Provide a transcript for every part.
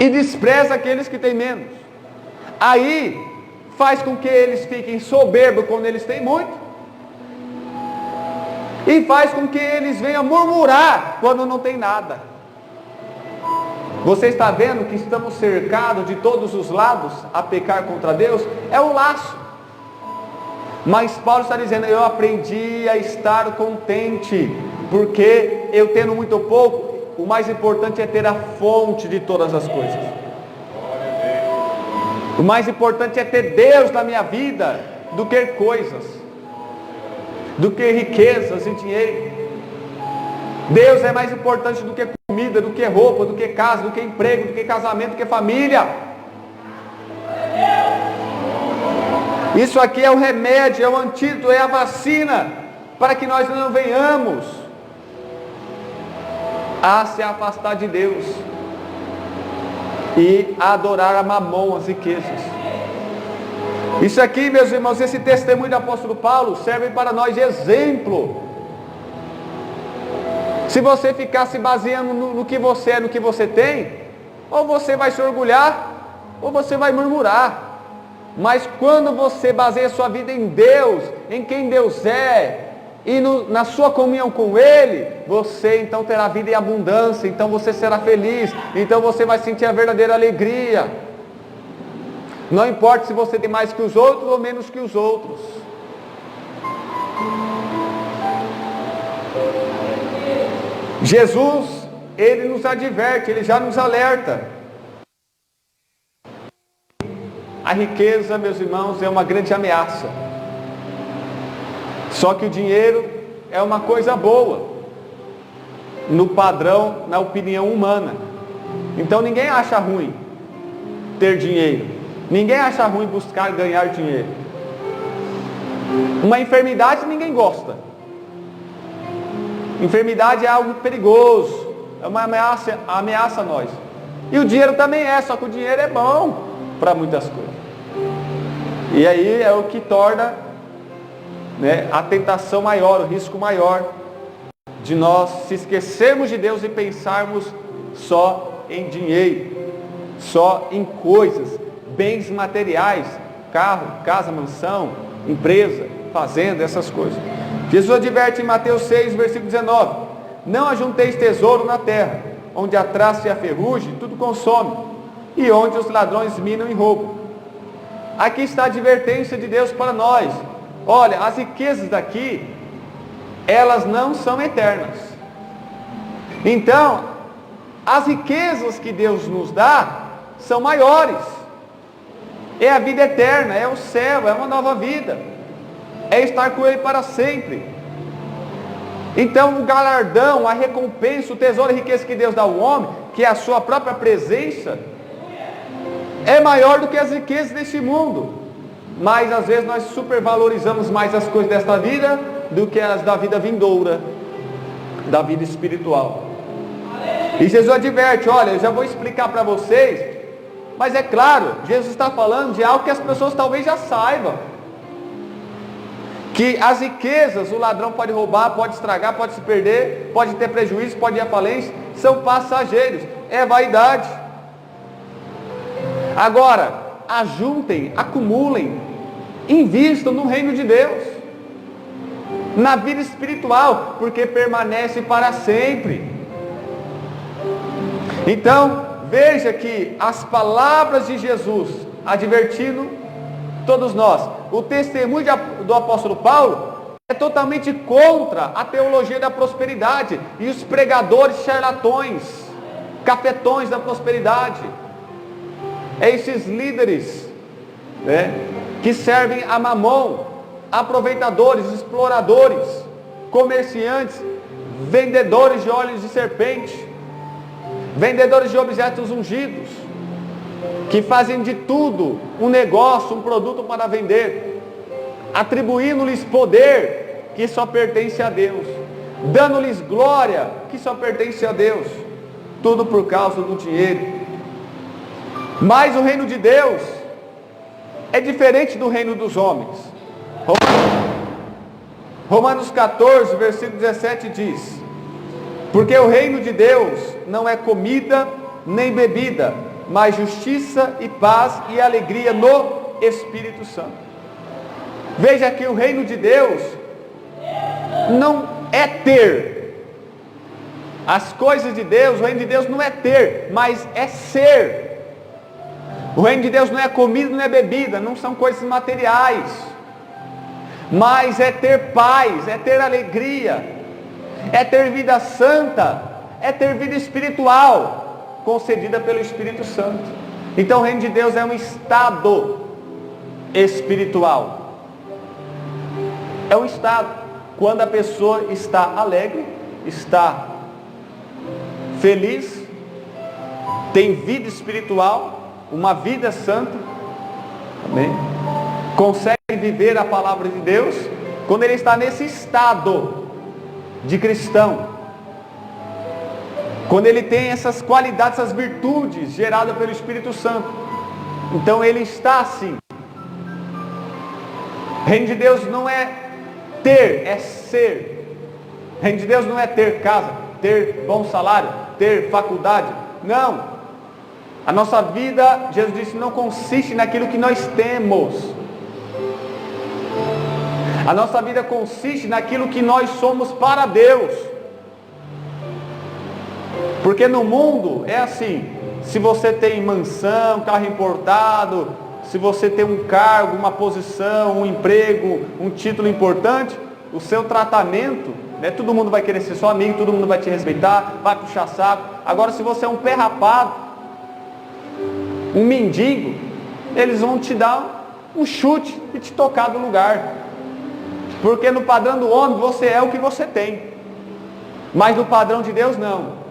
e despreza aqueles que têm menos. Aí faz com que eles fiquem soberbos quando eles têm muito, e faz com que eles venham murmurar quando não tem nada. Você está vendo que estamos cercados de todos os lados a pecar contra Deus? É um laço. Mas Paulo está dizendo: eu aprendi a estar contente, porque eu tendo muito pouco, o mais importante é ter a fonte de todas as coisas. O mais importante é ter Deus na minha vida do que coisas, do que riquezas e dinheiro. Deus é mais importante do que comida, do que roupa, do que casa, do que emprego, do que casamento, do que família. Isso aqui é o remédio, é o antídoto, é a vacina para que nós não venhamos a se afastar de Deus e a adorar a mamon, as riquezas. Isso aqui, meus irmãos, esse testemunho do apóstolo Paulo serve para nós de exemplo. Se você ficar se baseando no que você é, no que você tem, ou você vai se orgulhar, ou você vai murmurar. Mas quando você baseia sua vida em Deus, em quem Deus é, e na sua comunhão com Ele, você então terá vida em abundância, então você será feliz, então você vai sentir a verdadeira alegria. Não importa se você tem mais que os outros ou menos que os outros. Jesus, Ele nos adverte, Ele já nos alerta. A riqueza, meus irmãos, é uma grande ameaça. Só que o dinheiro é uma coisa boa, no padrão, na opinião humana. Então ninguém acha ruim ter dinheiro. Ninguém acha ruim buscar ganhar dinheiro. Uma enfermidade ninguém gosta. Enfermidade é algo perigoso, é uma ameaça a nós. E o dinheiro também é, só que o dinheiro é bom para muitas coisas. E aí é o que torna, né, a tentação maior, o risco maior de nós se esquecermos de Deus e pensarmos só em dinheiro, só em coisas, bens materiais, carro, casa, mansão, empresa, fazenda, essas coisas. Jesus adverte em Mateus 6, versículo 19: não ajunteis tesouro na terra, onde a traça e a ferrugem tudo consome, e onde os ladrões minam e roubam. Aqui está a advertência de Deus para nós. Olha, as riquezas daqui, elas não são eternas. Então, as riquezas que Deus nos dá são maiores. É a vida eterna, é o céu, é uma nova vida, é estar com Ele para sempre. Então o galardão, a recompensa, o tesouro e a riqueza que Deus dá ao homem, que é a sua própria presença, é maior do que as riquezas deste mundo. Mas às vezes nós supervalorizamos mais as coisas desta vida do que as da vida vindoura, da vida espiritual. E Jesus adverte: olha, eu já vou explicar para vocês, mas é claro, Jesus está falando de algo que as pessoas talvez já saibam, que as riquezas o ladrão pode roubar, pode estragar, pode se perder, pode ter prejuízo, pode ir à falência, são passageiros, é vaidade. Agora, ajuntem, acumulem, invistam no reino de Deus, na vida espiritual, porque permanece para sempre. Então, veja que as palavras de Jesus advertindo todos nós, o testemunho do apóstolo Paulo é totalmente contra a teologia da prosperidade e os pregadores charlatões, cafetões da prosperidade. É esses líderes, né, que servem a mamon, aproveitadores, exploradores, comerciantes, vendedores de óleos de serpente, vendedores de objetos ungidos, que fazem de tudo um negócio, um produto para vender, atribuindo-lhes poder que só pertence a Deus, dando-lhes glória que só pertence a Deus, tudo por causa do dinheiro. Mas o reino de Deus é diferente do reino dos homens. Romanos 14, versículo 17 diz: porque o reino de Deus não é comida nem bebida, mas justiça e paz e alegria no Espírito Santo. Veja que o reino de Deus não é ter. As coisas de Deus, o reino de Deus não é ter, mas é ser. O reino de Deus não é comida, não é bebida, não são coisas materiais, mas é ter paz, é ter alegria, é ter vida santa, é ter vida espiritual, concedida pelo Espírito Santo. Então o reino de Deus é um estado espiritual. É um estado, quando a pessoa está alegre, está feliz, tem vida espiritual, uma vida santa, amém? Consegue viver a palavra de Deus, quando ele está nesse estado de cristão, quando ele tem essas qualidades, essas virtudes geradas pelo Espírito Santo, então ele está assim. O reino de Deus não é ter, é ser. O reino de Deus não é ter casa, ter bom salário, ter faculdade. Não. A nossa vida, Jesus disse, não consiste naquilo que nós temos. A nossa vida consiste naquilo que nós somos para Deus. Porque no mundo é assim, se você tem mansão, carro importado, se você tem um cargo, uma posição, um emprego, um título importante, o seu tratamento, né, todo mundo vai querer ser seu amigo, todo mundo vai te respeitar, vai puxar saco. Agora se você é um pé rapado, um mendigo, eles vão te dar um chute e te tocar do lugar. Porque no padrão do homem você é o que você tem, mas no padrão de Deus não.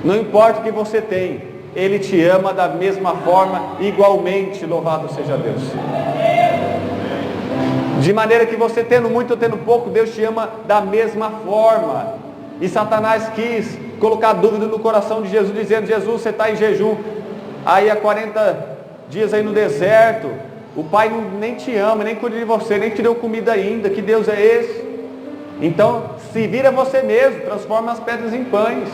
Não importa o que você tem, Ele te ama da mesma forma, igualmente, louvado seja Deus. De maneira que você tendo muito ou tendo pouco, Deus te ama da mesma forma. E Satanás quis colocar dúvida no coração de Jesus, dizendo, Jesus, você está em jejum, aí há 40 dias aí no deserto, o Pai nem te ama, nem cuida de você, nem te deu comida ainda, que Deus é esse? Então, se vira você mesmo, transforma as pedras em pães.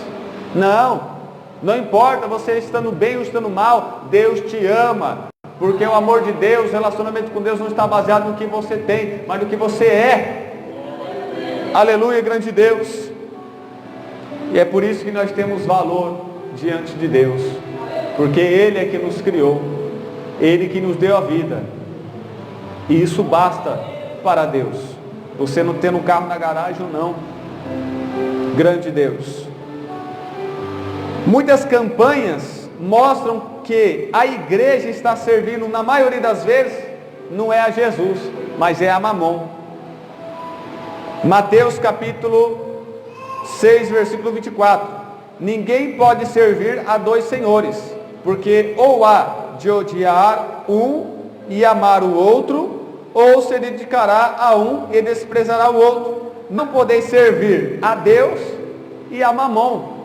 Não importa você estando bem ou estando mal, Deus te ama, porque o amor de Deus, o relacionamento com Deus não está baseado no que você tem, mas no que você é. Aleluia, grande Deus. E é por isso que nós temos valor diante de Deus, porque Ele é que nos criou, Ele que nos deu a vida, e isso basta para Deus. Você não tendo um carro na garagem ou não, grande Deus. Muitas campanhas mostram que a igreja está servindo, na maioria das vezes, não é a Jesus, mas é a Mamon. Mateus capítulo 6, versículo 24. Ninguém pode servir a dois senhores, porque ou há de odiar um e amar o outro, ou se dedicará a um e desprezará o outro. Não podeis servir a Deus e a Mamon.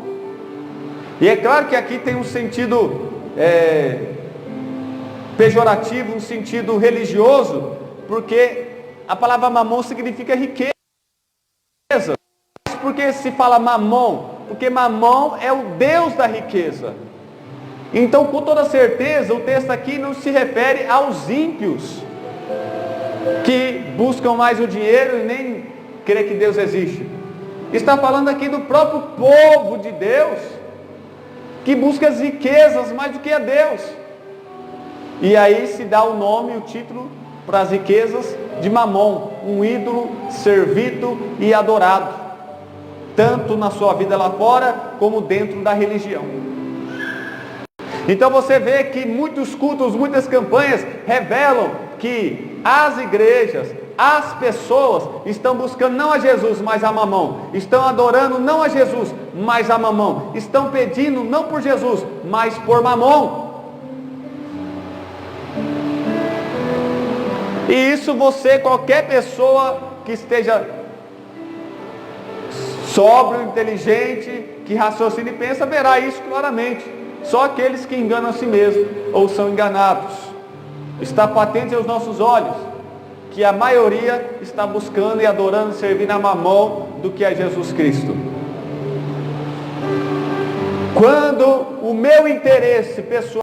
E é claro que aqui tem um sentido pejorativo, um sentido religioso, porque a palavra mamon significa riqueza. Por que se fala mamon? Porque mamon é o Deus da riqueza. Então, com toda certeza, o texto aqui não se refere aos ímpios, que buscam mais o dinheiro e nem crê que Deus existe. Está falando aqui do próprio povo de Deus, que busca as riquezas mais do que a Deus. E aí se dá o nome, o título para as riquezas de Mamon, um ídolo servido e adorado, tanto na sua vida lá fora, como dentro da religião. Então você vê que muitos cultos, muitas campanhas revelam que as igrejas, as pessoas estão buscando não a Jesus, mas a Mamon. Estão adorando não a Jesus, mas a Mamon. Estão pedindo não por Jesus, mas por Mamon. E isso você, qualquer pessoa que esteja sóbrio, inteligente, que raciocine e pensa, verá isso claramente. Só aqueles que enganam a si mesmos ou são enganados. Está patente aos nossos olhos que a maioria está buscando e adorando e servindo a Mamon do que a Jesus Cristo. Quando o meu interesse pessoal